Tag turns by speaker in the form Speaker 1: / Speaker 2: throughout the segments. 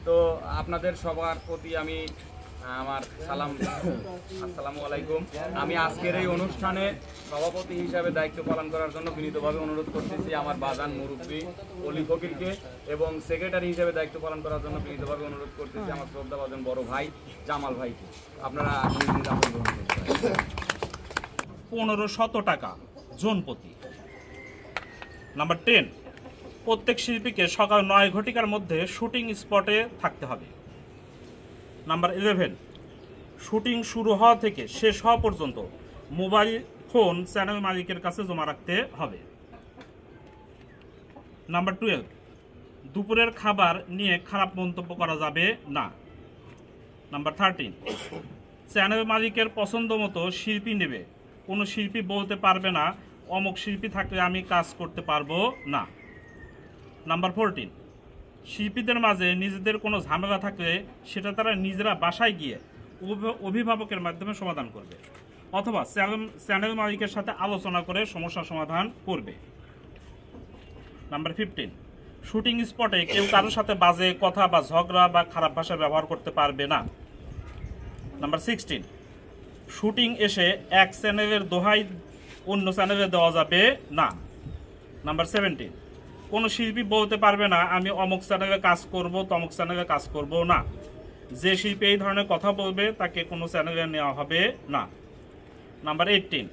Speaker 1: তো আপনাদের সবার প্রতি আমি আমার সালাম, আসসালামু আলাইকুম। আমি আজকের এই অনুষ্ঠানে সভাপতি হিসাবে দায়িত্ব পালন করার জন্য বিনীতভাবে অনুরোধ করতেছি আমার বাজান মুরব্বী অলি ফকিরকে, এবং সেক্রেটারি হিসেবে দায়িত্ব পালন করার জন্য বিনীতভাবে অনুরোধ করতেছি আমার শ্রদ্ধাভাজন বড় ভাই জামাল ভাইকে। আপনারা নিজ নিজ আসন গ্রহণ করতে পারেন।
Speaker 2: 1500 টাকা জনপ্রতি। নাম্বার 10, প্রত্যেক শিল্পীকে সকাল 9 ঘটিকার মধ্যে শুটিং স্পটে থাকতে হবে। নাম্বার 11, শুটিং শুরু হওয়া থেকে শেষ হওয়া পর্যন্ত মোবাইল ফোন চ্যানেল মালিকের কাছে জমা রাখতে হবে। নাম্বার 12, দুপুরের খাবার নিয়ে খারাপ মন্তব্য করা যাবে না। নাম্বার 13, চ্যানেল মালিকের পছন্দ মতো শিল্পী নেবে, কোনো শিল্পী বলতে পারবে না অমুক শিল্পী থাকলে আমি কাজ করতে পারবো না। নাম্বার 14, শিল্পীদের মাঝে নিজেদের কোনো ঝামেলা থাকলে সেটা তারা নিজেরা বাসায় গিয়ে অভিভাবকের মাধ্যমে সমাধান করবে, অথবা চ্যানেল মালিকের সাথে আলোচনা করে সমস্যা সমাধান করবে। নাম্বার 15, শুটিং স্পটে কেউ কারোর সাথে বাজে কথা বা ঝগড়া বা খারাপ ভাষা ব্যবহার করতে পারবে না। নাম্বার 16, শুটিং এসে এক চ্যানেলের দোহাই অন্য চ্যানেলে দেওয়া যাবে না। নাম্বার 17, কোনো শিল্পী বলতে পারবে না আমি অমুক চ্যানেলে কাজ করব তমুক চ্যানেলে কাজ করব না। যে শিল্পী এই ধরনের কথা বলবে তাকে কোনো চ্যানেলে নেওয়া হবে না। নাম্বার 18,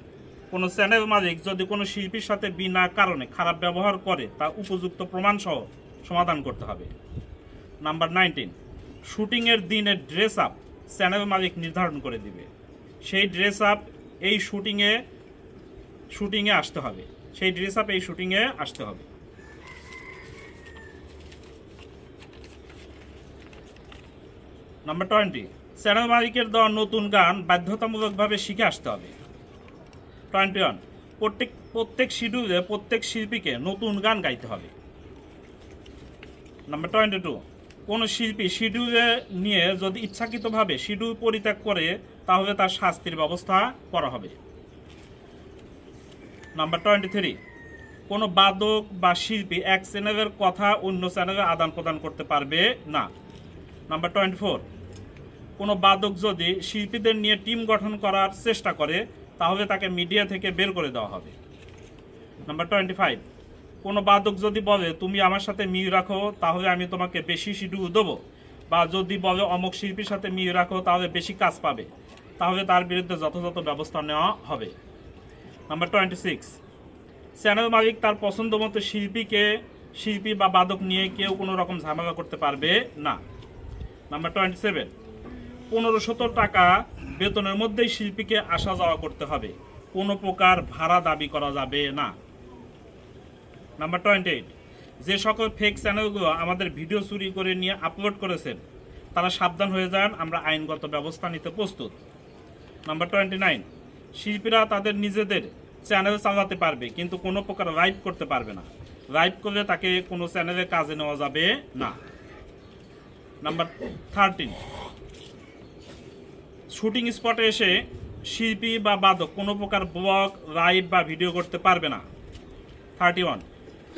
Speaker 2: কোনো চ্যানেল মালিক যদি কোনো শিল্পীর সাথে বিনা কারণে খারাপ ব্যবহার করে তা উপযুক্ত প্রমাণসহ সমাধান করতে হবে। নাম্বার 19, শুটিংয়ের দিনের ড্রেস আপ চ্যানেল মালিক নির্ধারণ করে দিবে, সেই ড্রেস আপ এই শুটিংয়ে আসতে হবে, সেই ড্রেস আপ এই শুটিংয়ে আসতে হবে। নাম্বার 20, চ্যানেল মালিকের দেওয়া নতুন গান বাধ্যতামূলকভাবে শিখে আসতে হবে। 21, প্রত্যেক শিডিউলে প্রত্যেক শিল্পীকে নতুন গান গাইতে হবে। নাম্বার 22, কোনো শিল্পী শিডিউলে নিয়ে যদি ইচ্ছাকৃতভাবে শিডিউল পরিত্যাগ করে তাহলে তার শাস্তির ব্যবস্থা করা হবে। নাম্বার 23, কোনো বাদক বা শিল্পী এক চ্যানেলের কথা অন্য চ্যানেলে আদান প্রদান করতে পারবে না। নাম্বার 24, কোনো বাদক যদি শিল্পীদের নিয়ে টিম গঠন করার চেষ্টা করে তাহলে তাকে মিডিয়া থেকে বের করে দেওয়া হবে। নাম্বার 25, কোনো বাদক যদি বলে তুমি আমার সাথে মিল রাখো তাহলে আমি তোমাকে বেশি শিডিউল দেবো, বা যদি বলে অমুক শিল্পীর সাথে মিল রাখো তাহলে বেশি কাজ পাবে, তাহলে তার বিরুদ্ধে যথাযথ ব্যবস্থা নেওয়া হবে। নাম্বার 26, চ্যানেল মালিক তার পছন্দ মতো শিল্পী বা বাদক নিয়ে কেউ কোনো রকম ঝামেলা করতে পারবে না। নাম্বার 27, 1500 টাকা বেতনের মধ্যেই শিল্পীকে আসা যাওয়া করতে হবে, কোনো প্রকার ভাড়া দাবি করা যাবে না। নাম্বার 28, যে সকল ফেক চ্যানেলগুলো আমাদের ভিডিও চুরি করে নিয়ে আপলোড করেছেন তারা সাবধান হয়ে যান, আমরা আইনগত ব্যবস্থা নিতে প্রস্তুত। নাম্বার 29, শিল্পীরা তাদের নিজেদের চ্যানেল চালাতে পারবে কিন্তু কোনো প্রকার লাইভ করতে পারবে না, লাইভ করলে তাকে কোনো চ্যানেলে কাজে নেওয়া যাবে না। নাম্বার 13, শুটিং স্পটে এসে শিল্পী বা বাদক কোনো প্রকার ব্লগ লাইভ বা ভিডিও করতে পারবে না। 31,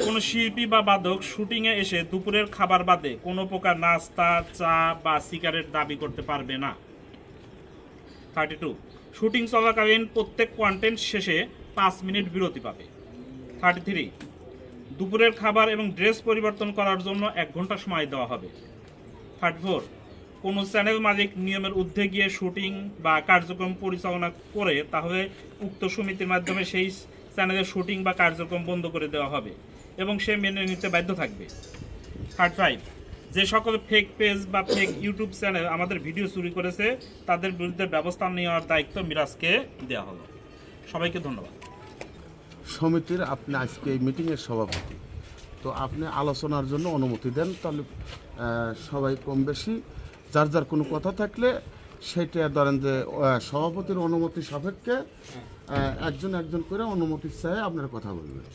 Speaker 2: কোনো শিল্পী বা বাদক শুটিংয়ে এসে দুপুরের খাবার বাদে কোনো প্রকার নাস্তা চা বা সিগারেট দাবি করতে পারবে না। 32, শুটিং চলাকালীন প্রত্যেক কন্টেন্ট শেষে 5 মিনিট বিরতি পাবে। 33, দুপুরের খাবার এবং ড্রেস পরিবর্তন করার জন্য 1 ঘন্টা সময় দেওয়া হবে। 34, কোনো চ্যানেল মালিক নিয়মের ঊর্ধ্বে গিয়ে শুটিং বা কার্যক্রম পরিচালনা করে তাহলে উক্ত সমিতির মাধ্যমে সেই চ্যানেলের শুটিং বা কার্যক্রম বন্ধ করে দেওয়া হবে এবং সে মেনে নিতে বাধ্য থাকবে। 35, যে সকল ফেক পেজ বা ফেক ইউটিউব চ্যানেল আমাদের ভিডিও চুরি করেছে তাদের বিরুদ্ধে ব্যবস্থা নেওয়ার দায়িত্ব মিরাজকে দেওয়া হলো। সবাইকে ধন্যবাদ।
Speaker 3: সমিতির আপনি আজকে এই মিটিংয়ের সভাপতি, তো আপনি আলোচনার জন্য অনুমতি দেন, তাহলে সবাই কম বেশি যার যার কোনো কথা থাকলে সেটা ধরেন যে সভাপতির অনুমতি সাপেক্ষে একজন করে অনুমতি চাই আপনার কথা বলবেন।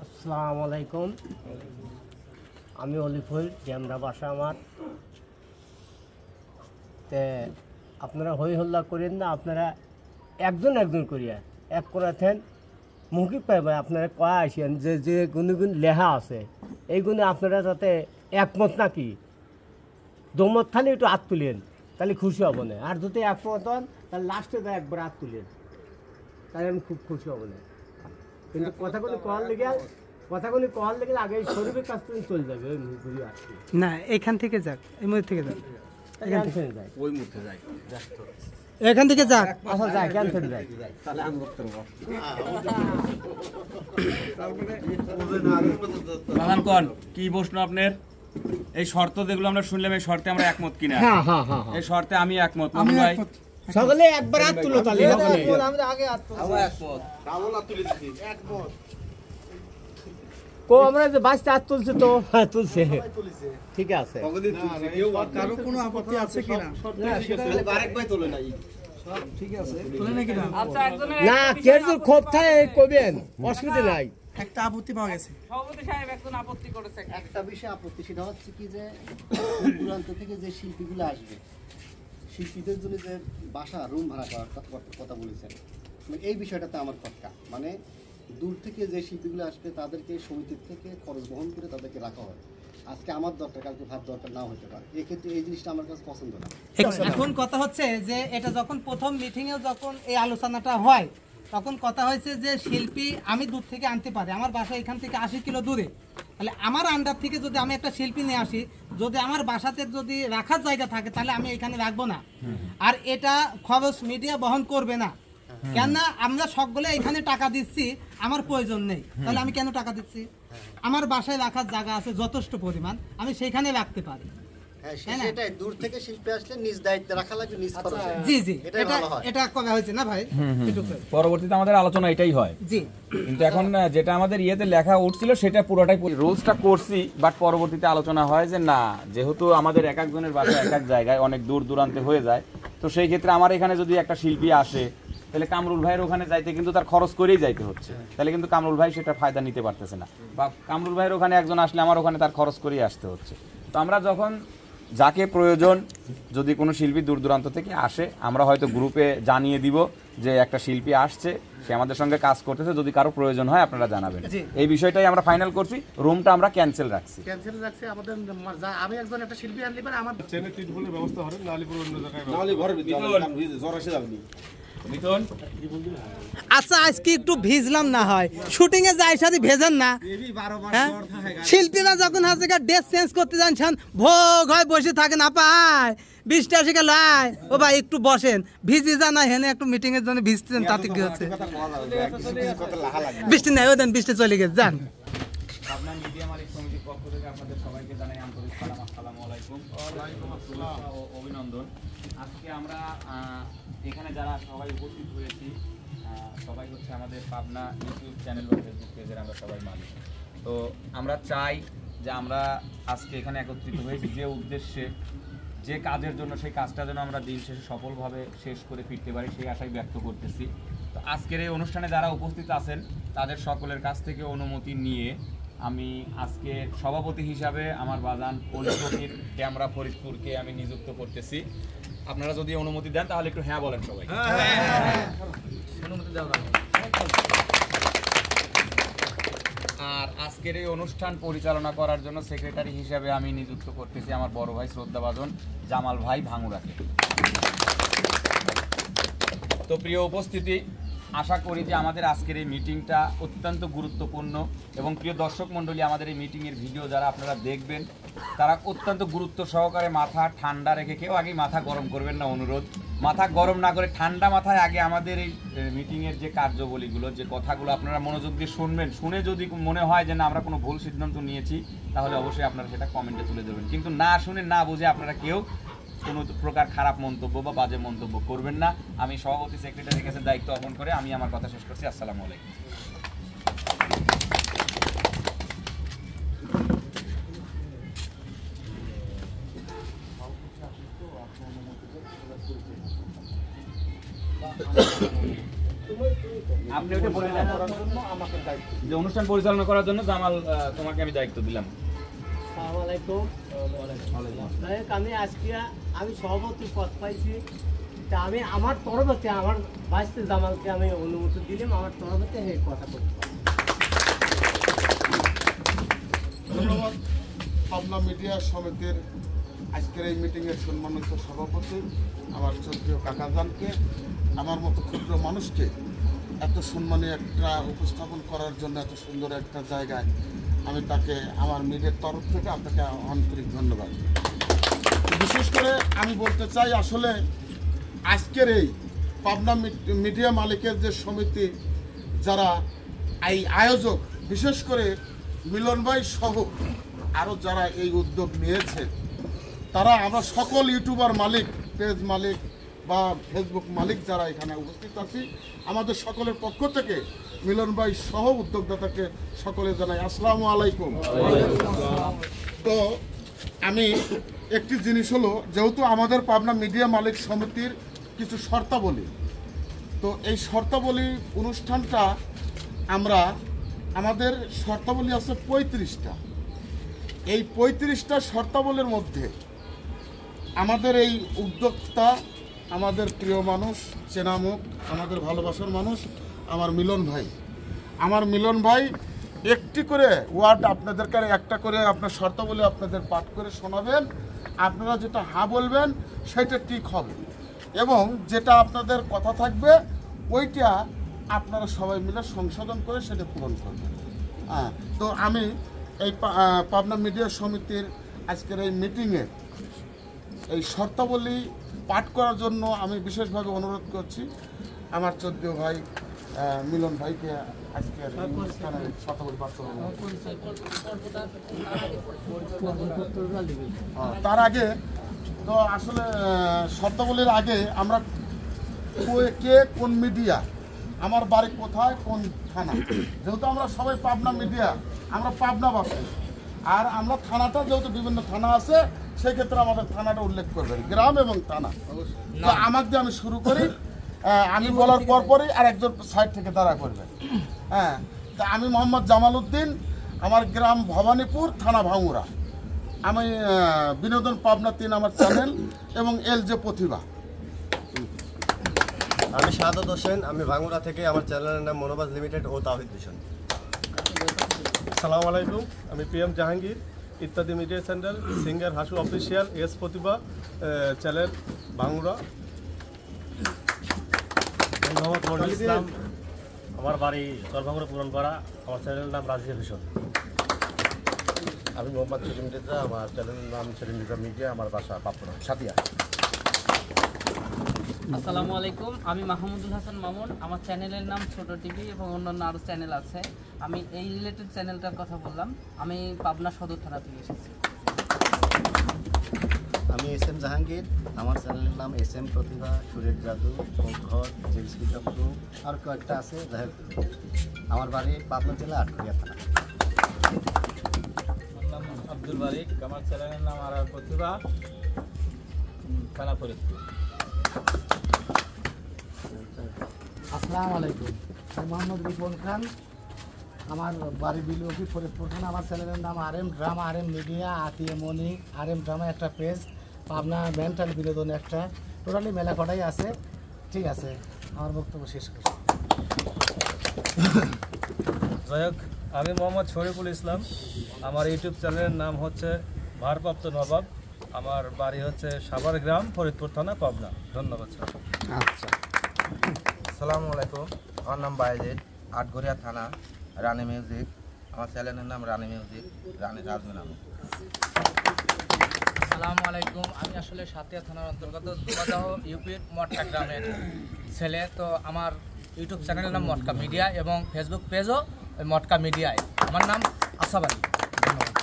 Speaker 4: আসসালামু আলাইকুম, আমি অলিফুল ড্যামরা বাসা আমার। তে আপনারা হই হল্লা করেন না, আপনারা একজন করিয়া এক করেছেন মৌখিক পাইবে আপনারা কয়া আসেন যে যে গুণগুণ লেখা আছে এইগুলো আপনারা যাতে একমত নাকি দমত থালে একটু হাত তুলেন তাহলে খুশি হব না, আর যদি একমত হন তাহলে লাস্টে একবার হাত তুলেন তাহলে আমি খুব খুশি হব না। কিন্তু কথাগুলি কল লেগে আগে শরীরের কাছ থেকে চলে যাবে ওই ঘুরে আসছি
Speaker 5: না এখান থেকে যাক, এই মুহূর্ত থেকে যাক,
Speaker 4: এখান থেকে যাই,
Speaker 1: ওই মুহূর্তে যাই।
Speaker 5: এখান থেকে যাক।
Speaker 4: আচ্ছা যাই, কেন থেকে যাই
Speaker 1: বাগান কন কি প্রশ্ন আপনার? এই শর্ত যেগুলো আমরা শুনলাম এই শর্তে আমরা একমত কিনা?
Speaker 4: হ্যাঁ হ্যাঁ হ্যাঁ
Speaker 1: এই শর্তে আমি একমত। মনু ভাই
Speaker 4: সকলে একবার হাত তুলো তাহলে কো আমরা যে বাসটা হাত তুলছে তো হ্যাঁ তুলছে ঠিক আছে
Speaker 5: কারো কোনো আপত্তি আছে কিনা?
Speaker 6: আচ্ছা একজনের
Speaker 4: না কেউ খুব থাকে কবেন অসুবিধা নাই।
Speaker 5: একটা আপত্তি পাওয়া গেছে।
Speaker 6: সভাপতি সাহেব একজন আপত্তি করেছে।
Speaker 7: একটা বিষয় আপত্তি, সেটা হচ্ছে কি যে দূরান্ত থেকে যে শিল্পীগুলো আসবে, শিল্পীদের জন্য যে বাসা রুম ভাড়া করার কথা বলেছেন, মানে এই বিষয়টাতে আমার খটকা। মানে দূর থেকে যে শিল্পীগুলো আসবে তাদেরকে সমিতির থেকে খরচ বহন করে তাদেরকে রাখা হয়। আজকে আমার দরকার, কালকে ভাত দরকার নাও হতে পারে, এক্ষেত্রে এই জিনিসটা আমার কাছে পছন্দ না।
Speaker 5: এখন কথা হচ্ছে যে এটা যখন প্রথম মিটিংয়ে যখন এই আলোচনাটা হয় তখন কথা হয়েছে যে শিল্পী আমি দূর থেকে আনতে পারি, আমার বাসা এখান থেকে 80 কিলো দূরে, তাহলে আমার আন্ডার থেকে যদি আমি একটা শিল্পী নিয়ে আসি, যদি আমার বাসাতে যদি রাখার জায়গা থাকে তাহলে আমি এখানে রাখবো না, আর এটা খরচ মিডিয়া বহন করবে না। কেননা আমরা সকলে এখানে টাকা দিচ্ছি, আমার প্রয়োজন নেই, তাহলে আমি কেন টাকা দিচ্ছি? আমার বাসায় রাখার জায়গা আছে যথেষ্ট পরিমাণ, আমি সেখানে রাখতে পারি।
Speaker 7: হ্যাঁ,
Speaker 5: তাই না?
Speaker 7: সেটাই, দূর থেকে শিল্পী আসলে নিজ দায়িত্বে রাখা লাগবে, নিজ খরচে।
Speaker 5: জি জি,
Speaker 7: এটাই
Speaker 5: এটা
Speaker 7: ভালো হয়।
Speaker 5: এটা করা হয়েছে না ভাই? এটুকু।
Speaker 1: পরবর্তীতে আমাদের আলোচনা এটাই হয়,
Speaker 5: জি
Speaker 1: কিন্তু এখন যেটা আমাদের ইয়েতে লেখা উঠছিল সেটা পুরোটাই রুলসটা করছি, বাট পরবর্তীতে আলোচনা হয় যে না, যেহেতু আমাদের এক একজনের বাসা এক এক জায়গায় অনেক দূর দূরান্তে হয়ে যায়, তো সেই ক্ষেত্রে আমার এখানে যদি একটা শিল্পী আসে তাহলে কামরুল ভাইয়ের ওখানে যাইতে কিন্তু তার খরচ করেই যাইতে হচ্ছে, তাহলে কিন্তু কামরুল ভাই সেটা ফায়দা নিতে পারতেছে না, বা কামরুল ভাইয়ের ওখানে একজন আসলে আমার ওখানে তার খরচ করেই আসতে হচ্ছে। তো আমরা যখন যাকে প্রয়োজন, যদি কোনো শিল্পী দূর দূরান্ত থেকে আসে, আমরা হয়তো গ্রুপে জানিয়ে দিব যে একটা শিল্পী আসছে, সে আমাদের সঙ্গে কাজ করতেছে, যদি কারো প্রয়োজন হয় আপনারা জানাবেন। এই বিষয়টাই আমরা ফাইনাল করছি, রুমটা আমরা ক্যান্সেল রাখছি।
Speaker 8: আমাদের আমি একজন একটা শিল্পী আনলি পারে আমার
Speaker 1: মিথুন
Speaker 5: আচ্ছা আজকে একটু ভিজলাম না হয়, শুটিং এ যাই সাথে ভেজেন না, হ্যাঁ? শিল্পীরা যখন হাতে ড্রেস চেঞ্জ করতে যান ভোগ হয় বসে থাকে না পায়, বৃষ্টি আসে গেল ও ভাই একটু বসেন, ভিজি যা না হেনে একটু মিটিং এর জন্য ভিজতেন, তাতে কি হচ্ছে? বৃষ্টি নেই, ওদের বৃষ্টি চলে গেছে, যান।
Speaker 1: পাবনা মিডিয়া মালিক সমিতির পক্ষ থেকে আপনাদের সবাইকে জানাই আন্তরিক সালাম, আসসালামু আলাইকুম ও অভিনন্দন। আজকে আমরা এখানে যারা সবাই উপস্থিত হয়েছি সবাই হচ্ছে আমাদের পাবনা ইউটিউব চ্যানেল বা ফেসবুক পেজের আমরা সবাই মালিক। তো আমরা চাই যে আমরা আজকে এখানে একত্রিত হয়েছি যে উদ্দেশ্যে, যে কাজের জন্য, সেই কাজটা যেন আমরা দিন শেষে সফলভাবে শেষ করে ফিরতে পারি, সেই আশাই ব্যক্ত করতেছি। তো আজকের এই অনুষ্ঠানে যারা উপস্থিত আছেন তাদের সকলের কাছ থেকে অনুমতি নিয়ে আমি আজকে সভাপতি হিসাবে আমার বাজান অলিফকির ক্যামেরা ফরিদপুরকে আমি নিযুক্ত করতেছি। আপনারা যদি অনুমতি দেন তাহলে একটু হ্যাঁ বলেন সবাই। অনুমতি দেওয়া। আর আজকের এই অনুষ্ঠান পরিচালনা করার জন্য সেক্রেটারি হিসেবে আমি নিযুক্ত করতেছি আমার বড় ভাই শ্রদ্ধাভাজন জামাল ভাই ভাঙুরাকে। তো প্রিয় উপস্থিতি, আশা করি যে আমাদের আজকের এই মিটিংটা অত্যন্ত গুরুত্বপূর্ণ, এবং প্রিয় দর্শক মণ্ডলী, আমাদের এই মিটিংয়ের ভিডিও যারা আপনারা দেখবেন তারা অত্যন্ত গুরুত্ব সহকারে মাথা ঠান্ডা রেখে, কেউ আগে মাথা গরম করবেন না, অনুরোধ, মাথা গরম না করে ঠান্ডা মাথায় আগে আমাদের এই মিটিংয়ের যে কার্যাবলীগুলো, যে কথাগুলো আপনারা মনোযোগ দিয়ে শুনবেন। শুনে যদি মনে হয় যে না আমরা কোনো ভুল সিদ্ধান্ত নিয়েছি, তাহলে অবশ্যই আপনারা সেটা কমেন্টে তুলে দেবেন, কিন্তু না শুনে না বুঝে আপনারা কেউ কোনো প্রকার খারাপ মন্তব্য বা বাজে মন্তব্য করবেন না। আমি সভাপতি সেক্রেটারির কাছে দায়িত্ব অর্পণ করে আমি আমার কথা শেষ করছি। আসসালামু আলাইকুম। আপনি ওটা বলে দেন যে অনুষ্ঠান পরিচালনা করার জন্য জামাল তোমাকে আমি দায়িত্ব দিলাম।
Speaker 4: আসসালামু আলাইকুম। আমি আজকে আমি সভাপতি পদ পাইছি, তা আমি আমার তরফতে আমার বাইশে জামালকে আমি অনুমতি দিলাম আমার তরফতে এই কথা বলতে পারি।
Speaker 3: ধন্যবাদ পাবনা মিডিয়া সমিতির আজকের এই মিটিংয়ের সম্মানিত সভাপতি আমার শ্রদ্ধেয় কাকাজানকে, আমার মতো ক্ষুদ্র মানুষকে এত সম্মানী একটা উপস্থাপন করার জন্য এত সুন্দর একটা জায়গায় আমি তাকে আমার মিডিয়ার তরফ থেকে আপনাকে আন্তরিক ধন্যবাদ। বিশেষ করে আমি বলতে চাই আসলে আজকের এই পাবনা মিডিয়া মালিকের যে সমিতি যারা এই আয়োজক, বিশেষ করে মিলন ভাই সহ আরও যারা এই উদ্যোগ নিয়েছে, তারা আমরা সকল ইউটিউবার মালিক, পেজ মালিক বা ফেসবুক মালিক যারা এখানে উপস্থিত আছি, আমাদের সকলের পক্ষ থেকে মিলন ভাই সহ উদ্যোক্তাকে সকলে জানাই আসসালামু আলাইকুম। তো আমি একটি জিনিস হলো, যেহেতু আমাদের পাবনা মিডিয়া মালিক সমিতির কিছু শর্তাবলী, তো এই শর্তাবলী অনুষ্ঠানটা আমরা আমাদের শর্তাবলী আছে 35টা। এই 35টা শর্তাবলীর মধ্যে আমাদের এই উদ্যোক্তা, আমাদের প্রিয় মানুষ, চেনামুখ, আমাদের ভালোবাসার মানুষ আমার মিলন ভাই একটি করে ওয়ার্ড আপনাদেরকে একটা করে আপনার শর্তাবলী আপনাদের পাঠ করে শোনাবেন। আপনারা যেটা হ্যাঁ বলবেন সেটা ঠিক হবে, এবং যেটা আপনাদের কথা থাকবে ওইটা আপনারা সবাই মিলে সংশোধন করে সেটা পূরণ করবেন। হ্যাঁ, তো আমি এই পাবনা মিডিয়া সমিতির আজকের এই মিটিংয়ে এই শর্তাবলী পাঠ করার জন্য আমি বিশেষভাবে অনুরোধ করছি আমার শ্রদ্ধেয় ভাই মিলন ভাইকে আজকের শর্তাবলী পাঠ করার। তার আগে তো আসলে শর্তাবলীর আগে আমরা কে কোন মিডিয়া, আমার বাড়ি কোথায়, কোন থানা, যেহেতু আমরা সবাই পাবনা মিডিয়া, আমরা পাবনাবাসী, আর আমরা থানাটা যেহেতু বিভিন্ন থানা আছে সেক্ষেত্রে আমাদের থানাটা উল্লেখ করবেন, গ্রাম এবং থানা। তো আমাকে দিয়ে আমি শুরু করি, আমি বলার পরপরই আর একজন সাইড থেকে দাঁড়া করবেন। হ্যাঁ, তা আমি মোহাম্মদ জামাল উদ্দিন, আমার গ্রাম ভবানীপুর, থানা ভাঙ্গুরা, আমি বিনোদন পাবনা 3 আমার চ্যানেল, এবং LJ প্রতিভা।
Speaker 7: আমি শাহাদত হোসেন, আমি ভাঙ্গুরা থেকে, আমার চ্যানেলের নাম মনোবাজ লিমিটেড ও তাওহিদ মিশন।
Speaker 9: আসসালামু আলাইকুম, আমি PM জাহাঙ্গীর, ইত্যাদি media channel, singer Hasu official, S Pratibha channel Bhangura.
Speaker 10: Mohammad Monir Islam, আমার বাড়ি চরভাঙ্গুরা পুরানপাড়া, আমার চ্যানেলের নাম রাজিয়া ভিশন।
Speaker 11: আমি মোহাম্মদ সেলিম রেজা, আমার চ্যানেলের নাম সেলিম রেজা মিডিয়া, আমার বাসা পাবনা সাতিয়া।
Speaker 6: আসসালামু আলাইকুম, আমি মাহমুদুল হাসান মামুন, আমার চ্যানেলের নাম ছোট টিভি এবং অন্যান্য আরও চ্যানেল আছে। আমি এই রিলেটেড চ্যানেলটার কথা বললাম, আমি পাবনা সদর থানা থেকে এসেছি।
Speaker 7: আমি SM জাহাঙ্গীর, আমার চ্যানেলের নাম SM প্রতিভা, সুরের জাদু, ঘর, জেলসি চক্রু, আর কয়েকটা আছে। যাই হোক, আমার বাড়ি পাবনা জেলা আটখড়িয়া থানা।
Speaker 12: আমার নাম আব্দুল বারিক, আমার চ্যানেলের নাম আর প্রতিভা, থানা ফরিদপুর।
Speaker 8: আসসালামু আলাইকুম, আমি মোহাম্মদ রিপন খান, আমার বাড়ি বিলুকি ফরিদপুর থানা, আমার চ্যানেলের নাম RM ড্রামা, RM মিডিয়া, আতিয়া মনি, RM ড্রামা একটা পেজ, পাবনা মেন্টাল বিনোদন একটা, টোটালি মেলা কটাই আছে। ঠিক আছে, আমার বক্তব্য শেষ করছি।
Speaker 12: যাই হোক, আমি মোহাম্মদ শরীফুল ইসলাম, আমার ইউটিউব চ্যানেলের নাম হচ্ছে ভারপ্রাপ্ত নবাব, আমার বাড়ি হচ্ছে সাভার গ্রাম, ফরিদপুর থানা, পাবনা। ধন্যবাদ স্যার।
Speaker 8: আচ্ছা,
Speaker 13: আসসালামু আলাইকুম, আমার নাম বায়েজিদ, আটঘরিয়া থানা, রানী মিউজিক, আমার চ্যানেলের নাম রানী মিউজিক, রানী রাজু নাম।
Speaker 6: আসসালামু আলাইকুম, আমি আসলে সাতিয়া থানার অন্তর্গত দুবাদাহ ইউপির মটকা গ্রামের ছেলে। তো আমার ইউটিউব চ্যানেলের নাম মটকা মিডিয়া এবং ফেসবুক পেজও মটকা মিডিয়ায়। আমার নাম আসাব আলী। ধন্যবাদ।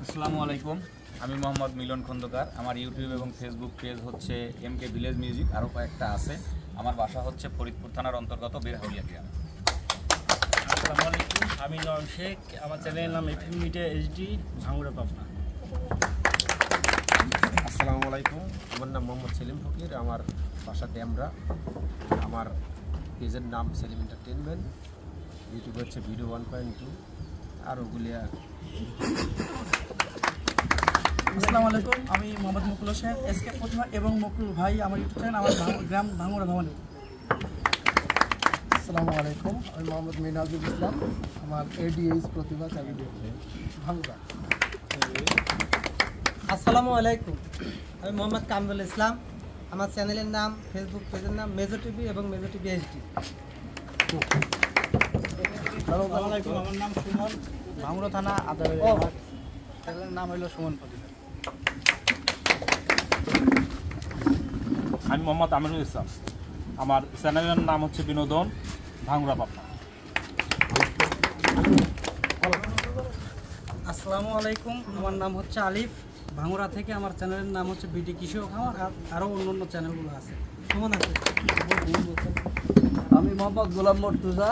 Speaker 1: আসসালামু আলাইকুম, আমি মোহাম্মদ মিলন খন্দকার, আমার ইউটিউব এবং ফেসবুক পেজ হচ্ছে MK ভিলেজ মিউজিক, আরও কয়েকটা আছে। আমার বাসা হচ্ছে ফরিদপুর থানার অন্তর্গত বেরহাউলিয়া গ্রাম।
Speaker 10: আসসালামু আলাইকুম, আমি নয়ন শেখ, আমার চ্যানেলের নাম FM media HD, Bhangura Pabna.
Speaker 11: আসসালামু আলাইকুম, আমার নাম মোহাম্মদ সেলিম ফকির, আমার বাসা ড্যামরা, আমার পেজের নাম সেলিম এন্টারটেনমেন্ট, ইউটিউব হচ্ছে ভিডিও 1.2, আর ওগুলিয়া
Speaker 14: আসসালামু আলাইকুম, আমি মোহাম্মদ মুকুল হোসেন, এসকে প্রতিমা এবং মুকুল ভাই আমার ইউটিউব চ্যানেল, আমার গ্রাম ভাঙ্গুড়া ভবানী।
Speaker 8: আসসালামু আলাইকুম, আমি মোহাম্মদ মিনাজুল ইসলাম, আমার এডিএস প্রতিভা চ্যানেল ভাঙ্গুড়া।
Speaker 5: আসসালামু আলাইকুম, আমি মোহাম্মদ কামরুল ইসলাম, আমার চ্যানেলের নাম, ফেসবুক পেজের নাম মেজো টিভি এবং মেজো টিভি এইচডি।
Speaker 14: আসসালামু আলাইকুম, আমার নাম সুমন, ভাঙ্গুড়া থানা আদালত। আমার চ্যানেলের নাম হলো সুমন প্রতিভা।
Speaker 2: আমি মোহাম্মদ আমিনুল ইসলাম, আমার চ্যানেলের নাম হচ্ছে বিনোদন ভাঙ্গুড়া পাবনা।
Speaker 14: আসসালামু আলাইকুম, আমার নাম হচ্ছে আলিফ, ভাঙ্গুড়া থেকে। আমার চ্যানেলের নাম হচ্ছে বিডি কৃষক খামার, আরও অন্য চ্যানেলগুলো আছে। কেমন আছে?
Speaker 15: আমি মোহাম্মদ গোলাম মর্তুজা,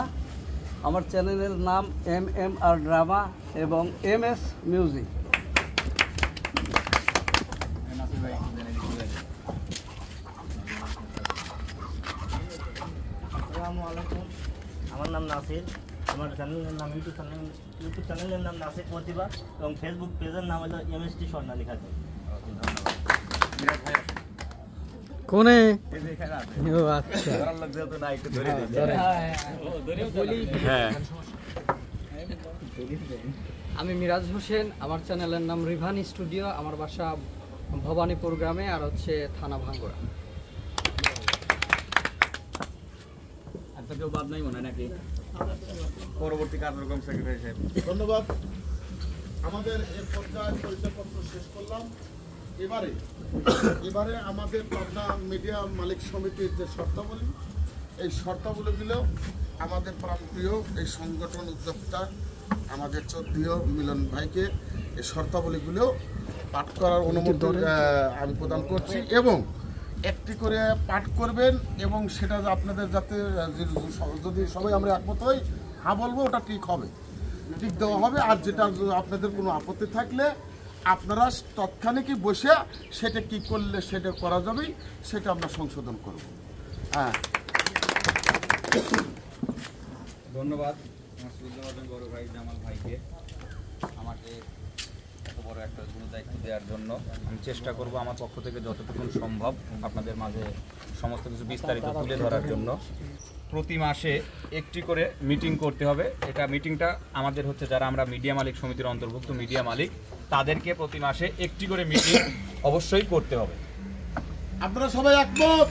Speaker 15: আমার চ্যানেলের নাম MMR ড্রামা এবং MS মিউজিক।
Speaker 10: আসসালামু আলাইকুম, আমার নাম নাসির, আমার চ্যানেলের নাম ইউটিউব চ্যানেলের নাম নাসির প্রতিভা এবং ফেসবুক পেজের নাম হলো MST স্বর্ণালী খাতুন।
Speaker 15: কোনে আমি মিরাজ হোসেন, আমার চ্যানেলের নাম রিভান স্টুডিও, আমার বাসা ভবানীপুর গ্রামে, আর হচ্ছে থানা ভাঙ্গুড়া।
Speaker 1: আর তো কেউ বাদ নাই মনে হয় নাকি? পরবর্তী কার্যক্রম সেক্রেটারি সাহেব।
Speaker 3: ধন্যবাদ। আমাদের এই পর্যায়ে পরিচয়পত্র শেষ করলাম। এবারে আমাদের পাবনা মিডিয়া মালিক সমিতির যে শর্তাবলী, এই শর্তাবলীগুলো আমাদের প্রাণপ্রিয় এই সংগঠন উদ্যোক্তা আমাদের চৌধুরী মিলন ভাইকে এই শর্তাবলীগুলো পাঠ করার অনুমতি আমি প্রদান করছি, এবং একটি করে পাঠ করবেন, এবং সেটা আপনাদের যাতে যদি সবাই আমরা একমত হই, হ্যাঁ বলবো, ওটা ঠিক হবে, ঠিক দেওয়া হবে। আর যেটা আপনাদের কোনো আপত্তি থাকলে আপনারা তৎক্ষণিকই বসে সেটা কি করলে সেটা করা যাবে, সেটা আমরা সংশোধন করব। হ্যাঁ,
Speaker 1: ধন্যবাদ মাসুদুজ্জামান বড় ভাই জামাল ভাইকে আমাকে এত বড় একটা গুরু দায়িত্ব দেওয়ার জন্য। আমি চেষ্টা করব আমার পক্ষ থেকে যতটুকু সম্ভব আপনাদের মাঝে সমস্ত কিছু বিস্তারিত তুলে ধরার জন্য। প্রতি মাসে একটি করে মিটিং করতে হবে। এটা মিটিংটা আমাদের হচ্ছে যারা আমরা মিডিয়া মালিক সমিতির অন্তর্ভুক্ত মিডিয়া মালিক, তাদেরকে প্রতি মাসে একটি করে মিটিং অবশ্যই করতে হবে।
Speaker 3: আপনারা সবাই একমত?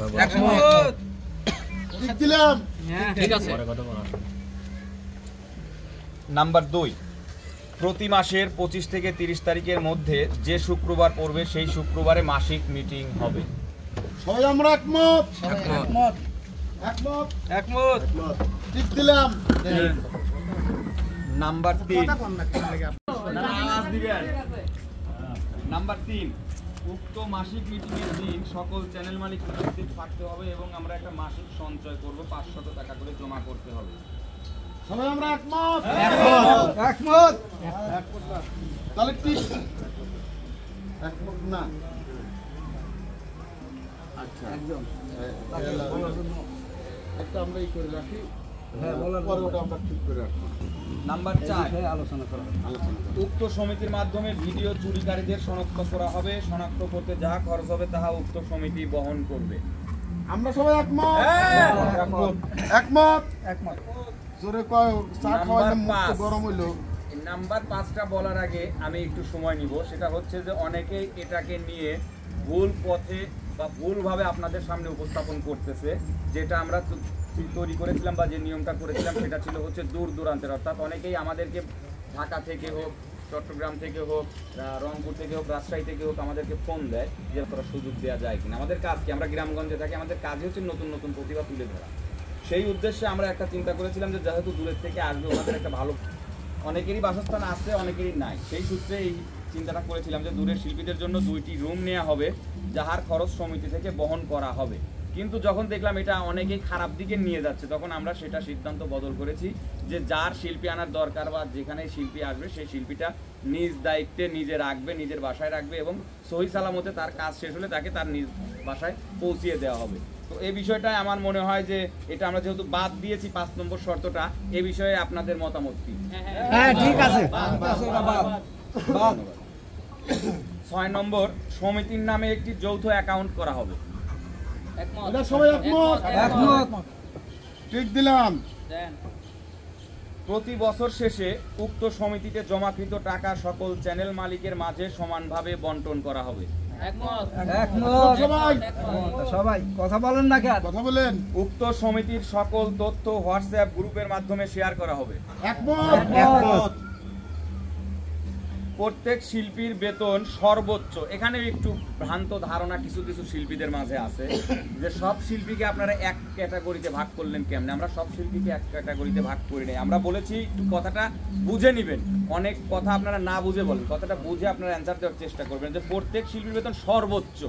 Speaker 3: ঠিক দিলাম?
Speaker 15: ঠিক আছে।
Speaker 1: নাম্বার 2, প্রতি মাসের 25 থেকে 30 তারিখের মধ্যে যে শুক্রবার পড়বে সেই শুক্রবারে মাসিক মিটিং হবে।
Speaker 3: সবাই আমরা একমত?
Speaker 14: একমত।
Speaker 3: একমত?
Speaker 1: একমত।
Speaker 3: ঠিক দিলাম?
Speaker 1: নাম্বার 3, নাম্বার 3, উক্ত মাসিক মিটিংয়ের দিন সকল চ্যানেল মালিক উপস্থিত থাকতে হবে এবং আমরা একটা মাসিক সঞ্চয় করব, 500 টাকা করে জমা করতে হবে।
Speaker 3: সবাই আমরা একমত?
Speaker 14: একমত।
Speaker 3: তাহলে ঠিক একমত না? আচ্ছা, একদম একটা আমরা এই করে রাখি, পরে ওটা আমরা ঠিক করে রাখবো।
Speaker 1: নাম্বার 4, আলোচনা করা উক্ত সমিতির মাধ্যমে ভিডিও চুরিকারীদের শনাক্ত করা হবে। শনাক্ত করতে যা খরচ হবে তাহা উক্ত সমিতি বহন করবে।
Speaker 3: আমরা সবাই একমত? একমত? একমত। জোরে কয়, চা খাওয়াইলে মুখ গরম হইলো।
Speaker 1: নাম্বার 5টা বলার আগে আমি একটু সময় নিব। সেটা হচ্ছে যে অনেকেই এটাকে নিয়ে ভুল পথে বা ভুলভাবে আপনাদের সামনে উপস্থাপন করতেছে। যেটা আমরা তৈরি করেছিলাম বা যে নিয়মটা করেছিলাম সেটা ছিল হচ্ছে দূর দূরান্তের, অর্থাৎ অনেকেই আমাদেরকে ঢাকা থেকে হোক, চট্টগ্রাম থেকে হোক, রংপুর থেকে হোক, রাজশাহী থেকে হোক আমাদেরকে ফোন দেয় যে তোরা সুযোগ দেওয়া যায় কিনা। আমাদের কাজ কি? আমরা গ্রামগঞ্জে থাকি, আমাদের কাজ হচ্ছে নতুন নতুন প্রতিভা তুলে ধরা। সেই উদ্দেশ্যে আমরা একটা চিন্তা করেছিলাম যে যেহেতু দূরের থেকে আসবে, ওনাদের একটা ভালো, অনেকেরই বাসস্থান আছে, অনেকেরই নাই, সেই সূত্রে এই চিন্তাটা করেছিলাম যে দূরের শিল্পীদের জন্য 2টি রুম নেওয়া হবে, যাহার খরচ সমিতি থেকে বহন করা হবে। কিন্তু যখন দেখলাম এটা অনেকেই খারাপ দিকে নিয়ে যাচ্ছে, তখন আমরা সেটা সিদ্ধান্ত বদল করেছি যে যার শিল্পী আনার দরকার বা যেখানে শিল্পী আসবে সেই শিল্পীটা নিজ দায়িত্বে নিজে রাখবে, নিজের বাসায় রাখবে এবং সহি সালামতে তার কাজ শেষ হলে তাকে তার নিজ বাসায় পৌঁছিয়ে দেওয়া হবে। তো এই বিষয়টাই আমার মনে হয় যে এটা আমরা যেহেতু বাদ দিয়েছি 5 নম্বর শর্তটা, এই বিষয়ে আপনাদের মতামত কি?
Speaker 14: হ্যাঁ, ঠিক আছে।
Speaker 1: 6 নম্বর, সমিতির নামে একটি যৌথ অ্যাকাউন্ট করা হবে।
Speaker 3: এটা সবাই একমত? ঠিক দিলাম।
Speaker 1: প্রতি বছর শেষে উক্ত সমিতিতে জমাকৃত টাকা সকল চ্যানেল মালিকের মাঝে সমানভাবে বন্টন করা হবে।
Speaker 15: সবাই কথা বলেন না কেন?
Speaker 3: কথা বলেন।
Speaker 1: উক্ত সমিতির সকল তথ্য হোয়াটসঅ্যাপ গ্রুপের মাধ্যমে শেয়ার করা হবে।
Speaker 3: একমত।
Speaker 1: প্রত্যেক শিল্পীর বেতন সর্বোচ্চ, এখানে একটু ভ্রান্ত ধারণা কিছু কিছু শিল্পীদের মাঝে আছে যে সব শিল্পীকে আপনারা এক ক্যাটাগরিতে ভাগ করলেন কেমনে। আমরা সব শিল্পীকে এক ক্যাটাগরিতে ভাগ করি নাই। আমরা বলেছি একটু কথাটা বুঝে নেবেন। অনেক কথা আপনারা না বুঝে বলেন, কথাটা বুঝে আপনারা অ্যান্সার দেওয়ার চেষ্টা করবেন যে প্রত্যেক শিল্পীর বেতন সর্বোচ্চ,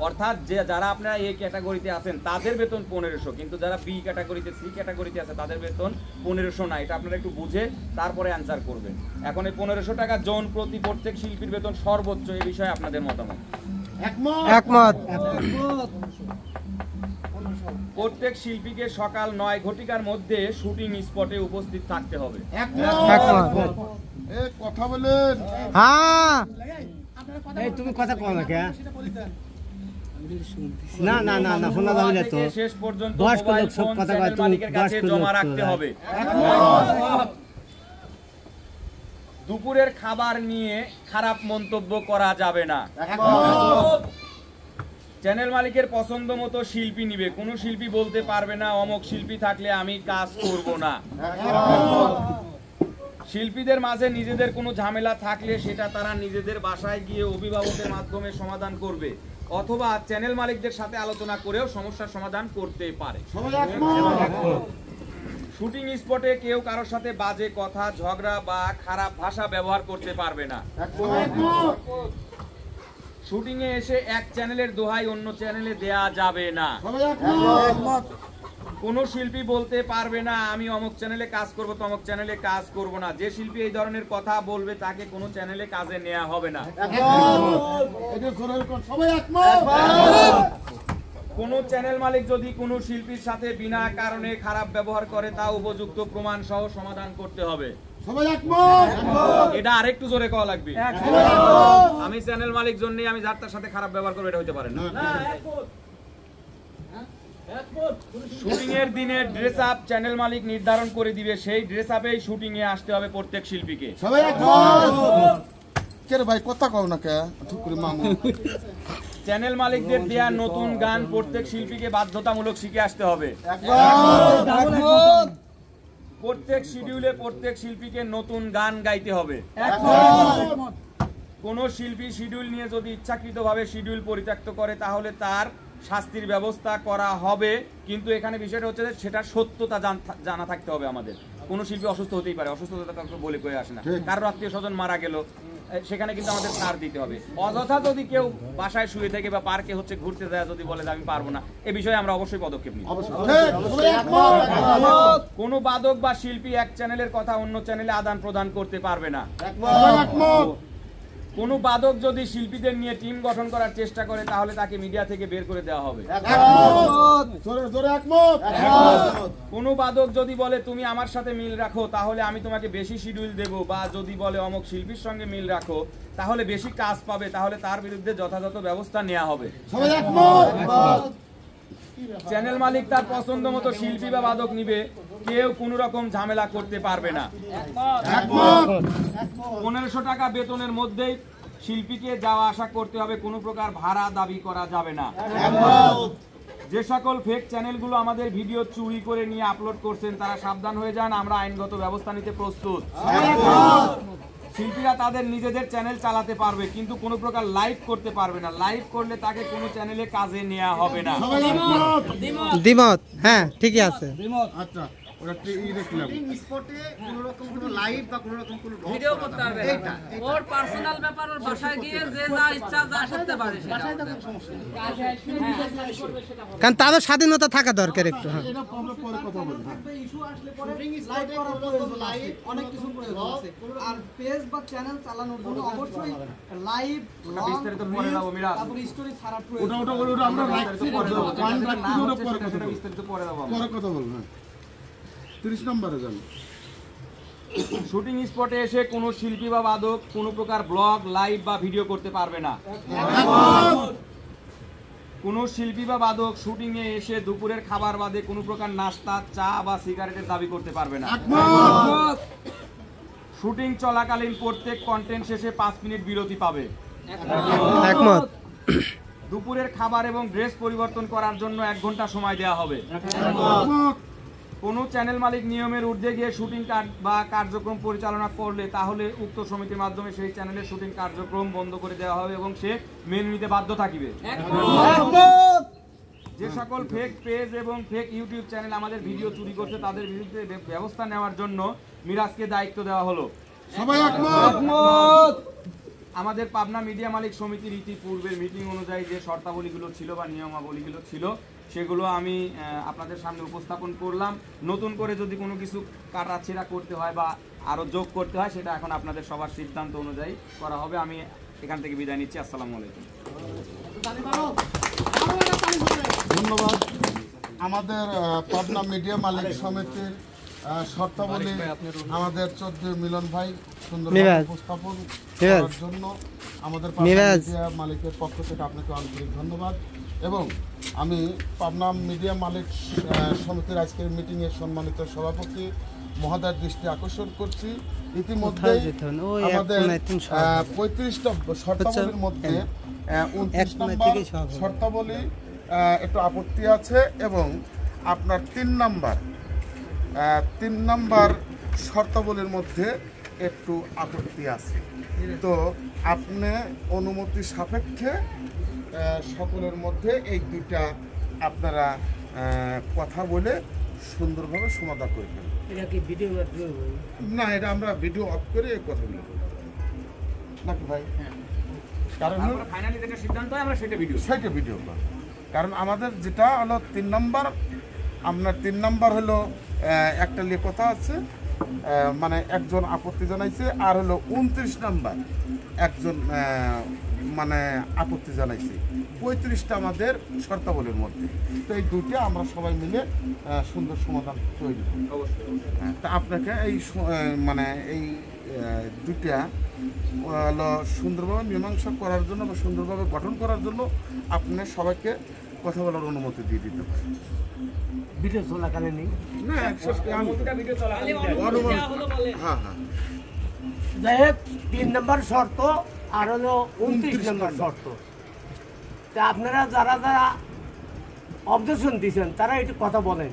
Speaker 1: অর্থাৎ যে যারা আপনারা এই ক্যাটাগরিতে আছেন তাদের বেতন 1500, কিন্তু যারা বি ক্যাটাগরিতে সি ক্যাটাগরিতে আছে তাদের বেতন 1500 না। এটা আপনারা একটু বুঝে তারপরে অ্যান্সার করবেন। এখন এই 1500 টাকা জন প্রতি প্রত্যেক শিল্পীর বেতন সর্বোচ্চ, এই বিষয়ে আপনাদের মতামত?
Speaker 15: একমত।
Speaker 1: প্রত্যেক শিল্পীকে সকাল 9 ঘটিকার মধ্যে শুটিং স্পটে উপস্থিত থাকতে হবে।
Speaker 3: কথা বলেন।
Speaker 4: হ্যাঁ, এই তুমি কথা কও না কে? না না না না, শোনা যাবে না তো।
Speaker 1: শেষ পর্যন্ত
Speaker 4: বয়স্ক লোক সব কথা কয়, তুমি
Speaker 1: মালিকের কাছে জমা রাখতে হবে। দুপুরের খাবার নিয়ে খারাপ মন্তব্য করা যাবে না। চ্যানেল মালিকের পছন্দ মতো শিল্পী নিবে, কোনো শিল্পী বলতে পারবে না অমুক শিল্পী থাকলে আমি কাজ করব না। শিল্পীদের মাঝে নিজেদের কোনো ঝামেলা থাকলে সেটা তারা নিজেদের বাসায় গিয়ে অভিভাবকের মাধ্যমে সমাধান করবে, অথবা চ্যানেল মালিকদের সাথে আলোচনা করেও সমস্যার সমাধান করতে পারে। শুটিং স্পটে কেউ কারোর সাথে বাজে কথা, ঝগড়া বা খারাপ ভাষা ব্যবহার করতে পারবে না। শুটিং এ এসে এক চ্যানেলের দোহাই অন্য চ্যানেলে দেয়া যাবে না। কোন শিল্পী বলতে পারবে না আমি অমুক চ্যানেলে কাজ করব তমুক চ্যানেলে কাজ করব না। যে শিল্পী এই ধরনের কথা বলবে তাকে কোনো চ্যানেলে কাজে নেওয়া হবে না। কোন চ্যানেল মালিক যদি কোনো শিল্পীর সাথে বিনা কারণে খারাপ ব্যবহার করে তা উপযুক্ত প্রমাণ সহ সমাধান করতে হবে। এটা আরেকটু জোরে কওয়া লাগবে। আমি চ্যানেল মালিক জন্য আমি যার তার সাথে খারাপ ব্যবহার করবো এটা হইতে পারে না। শুটিং এর দিনে ড্রেস আপ চ্যানেল মালিক নির্ধারণ করে দিবে, সেই ড্রেস আপেই শুটিং এ আসতে হবে প্রত্যেক শিল্পীকে।
Speaker 3: ভাই কথা কও না কে?
Speaker 1: চ্যানেল মালিকদের দেয়া নতুন গান প্রত্যেক শিল্পীকে বাধ্যতামূলক শিখে আসতে হবে। প্রত্যেক শিডিউলে প্রত্যেক শিল্পীকে নতুন গান গাইতে হবে। কোন শিল্পী শিডিউল নিয়ে যদি ইচ্ছাকৃতভাবে শিডিউল পরিত্যক্ত করে তাহলে তার শাস্তির ব্যবস্থা করা হবে, কিন্তু এখানে বিষয়টা হচ্ছে যে সেটা সত্যতা জানা থাকতে হবে আমাদের। কোন শিল্পী অসুস্থ হতেই পারে, অসুস্থতা কাউকে বলে কয়ে আসে না। কারোর আত্মীয় স্বজন মারা গেল, সেখানে কিন্তু আমাদের ছাড় দিতে হবে। অযথা যদি কেউ বাসায় শুয়ে থেকে বা পার্কে হচ্ছে ঘুরতে যায় যদি বলে যে আমি পারবো না, এ বিষয়ে আমরা অবশ্যই পদক্ষেপ নিই। কোন বাদক বা শিল্পী এক চ্যানেলের কথা অন্য চ্যানেলে আদান প্রদান করতে পারবে না। কোন বাদক যদি শিল্পীদের নিয়ে টিম গঠন করার চেষ্টা করে তাহলে তাকে মিডিয়া থেকে বের করে দেওয়া হবে। কোন বাদক যদি বলে তুমি আমার সাথে মিল রাখো তাহলে আমি তোমাকে বেশি শিডিউল দেব, বা যদি বলে অমুক শিল্পীর সঙ্গে মিল রাখো তাহলে বেশি কাজ পাবে, তাহলে তার বিরুদ্ধে যথাযথ ব্যবস্থা নেওয়া হবে। চ্যানেল মালিক তার পছন্দ মতো শিল্পী বা বাদক নিবে, কেউ কোনো রকম ঝামেলা করতে পারবে না। 1500 টাকা বেতনের মধ্যেই শিল্পীকে যাওয়া আসা করতে হবে, কোনো প্রকার ভাড়া দাবি করা যাবে না। যে সকল ফেক চ্যানেলগুলো আমাদের ভিডিও চুরি করে নিয়ে আপলোড করছেন তারা সাবধান হয়ে যান, আমরা আইনগত ব্যবস্থা নিতে প্রস্তুত। শিল্পীরা তাদের নিজেদের চ্যানেল চালাতে পারবে কিন্তু কোনো প্রকার লাইভ করতে পারবে না। লাইভ করলে তাকে কোনো চ্যানেলে কাজে নেওয়া হবে না।
Speaker 5: দ্বিমত? হ্যাঁ, ঠিকই আছে।
Speaker 3: আচ্ছা,
Speaker 7: স্পটে কোনো রকম কোনো লাইভ বা কোনো রকম কোনো
Speaker 14: ভিডিও করতে পারবে না। ওর পার্সোনাল ব্যাপার, ওর বাসায় গিয়ে যে যা ইচ্ছা যা করতে পারে সেটা।
Speaker 7: বাসায় থাকার সমস্যা নেই।
Speaker 5: কারণ তাদের স্বাধীনতা থাকা দরকার একটু। হ্যাঁ,
Speaker 3: এটা আমরা পরে কথা বলবো।
Speaker 14: ইস্যু আসলে পরে লাইভ করার প্রয়োজন আছে, অনেক কিছু প্রয়োজন আছে। আর পেজ বা চ্যানেল চালানোর জন্য অবশ্যই লাইভ
Speaker 1: বিস্তারিত পরে দাও মিরাজ,
Speaker 14: তারপর স্টোরি ছাড়া প্রয়োজন।
Speaker 3: ওটা আমরা রাখছি, পয়েন্ট রাখছি, ওটা
Speaker 1: বিস্তারিত পরে দাও।
Speaker 3: পরে কথা বলবো। 30 নম্বরে যান।
Speaker 1: শুটিং স্পটে এসে কোনো শিল্পী বা বাদক কোনো প্রকার ব্লগ, লাইভ বা ভিডিও করতে পারবে না। কোনো শিল্পী বা বাদক শুটিংয়ে এসে দুপুরের খাবার বাদে কোনো প্রকার নাস্তা, চা বা সিগারেটের দাবি করতে পারবে না। শুটিং চলাকালীন প্রত্যেক কন্টেন্ট শেষে 5 মিনিট বিরতি পাবে।
Speaker 16: একমত।
Speaker 1: দুপুরের খাবার এবং ড্রেস পরিবর্তন করার জন্য 1 ঘন্টা সময় দেওয়া হবে। কোনো চ্যানেল মালিক নিয়মের ঊর্ধ্বে গিয়ে শুটিং বা কার্যক্রম পরিচালনা করলে তাহলে উক্ত সমিতির মাধ্যমে সেই চ্যানেলের শুটিং কার্যক্রম বন্ধ করে দেওয়া হবে এবং সে মেনে নিতে বাধ্য থাকিবে। যে সকল ফেক পেজ এবং ফেক ইউটিউব চ্যানেল আমাদের ভিডিও চুরি করছে তাদের বিরুদ্ধে ব্যবস্থা নেওয়ার জন্য মিরাজকে দায়িত্ব দেওয়া হলো।
Speaker 3: সবাই একমত।
Speaker 1: আমাদের পাবনা মিডিয়া মালিক সমিতির ইতিপূর্বের মিটিং অনুযায়ী যে শর্তাবলীগুলো ছিল বা নিয়মাবলীগুলো ছিল সেগুলো আমি আপনাদের সামনে উপস্থাপন করলাম। নতুন করে যদি কোনো কিছু কাটাছেঁড়া করতে হয় বা আরও যোগ করতে হয় সেটা এখন আপনাদের সবার সিদ্ধান্ত অনুযায়ী করা হবে। আমি এখান থেকে বিদায় নিচ্ছি। আসসালামু আলাইকুম।
Speaker 3: ধন্যবাদ। আমাদের পাবনা মিডিয়া মালিক সমিতির শর্তাবলী আমাদের 14 মিলন ভাই সুন্দর উপস্থাপন করার জন্য আমাদের পাবনা মিডিয়া মালিকের পক্ষ থেকে আপনাকে আন্তরিক ধন্যবাদ। এবং আমি পাবনা মিডিয়া মালিক সমিতির আজকের মিটিংয়ে সম্মানিত সভাপতি মহোদয়ের দৃষ্টি আকর্ষণ করছি। ইতিমধ্যে আমাদের 35টা শর্তাবলীর মধ্যে 29 নম্বর শর্তাবলী একটু আপত্তি আছে এবং আপনার 3 নাম্বার শর্তাবলীর মধ্যে একটু আপত্তি আছে। তো আপনি অনুমতি সাপেক্ষে সকলের মধ্যে এই দুইটা আপনারা কথা বলে সুন্দরভাবে সমাধান করবেন। না, এটা আমরা ভিডিও অফ করে এই কথাগুলো নাকি ভাই? কারণ
Speaker 1: ফাইনালি যেটা সিদ্ধান্ত হয় আমরা সেটা
Speaker 3: ভিডিও কারণ আমাদের যেটা হলো 3 নম্বর, আপনার 3 নম্বর হলো একটা কথা আছে, মানে একজন আপত্তি জানাইছে, আর হলো 29 নম্বর একজন মানে আপত্তি জানাইছে। 35টা আমাদের শর্তাবলীর মধ্যে। তো এই দুইটা আমরা সবাই মিলে সুন্দর সমাধান তৈরি করি। তা আপনাকে এই মানে এই দুইটা হলো সুন্দরভাবে মীমাংসা করার জন্য বা সুন্দরভাবে গঠন করার জন্য আপনি সবাইকে কথা বলার অনুমতি দিয়ে দিতে পারেন।
Speaker 4: ভিডিও চলাকালীন
Speaker 3: না, হ্যাঁ হ্যাঁ,
Speaker 4: যাই হোক 3 নম্বর শর্ত আর হলো 29 নম্বর শর্ত। তা আপনারা যারা অবজেকশন দিয়েছেন তারা একটু কথা বলেন।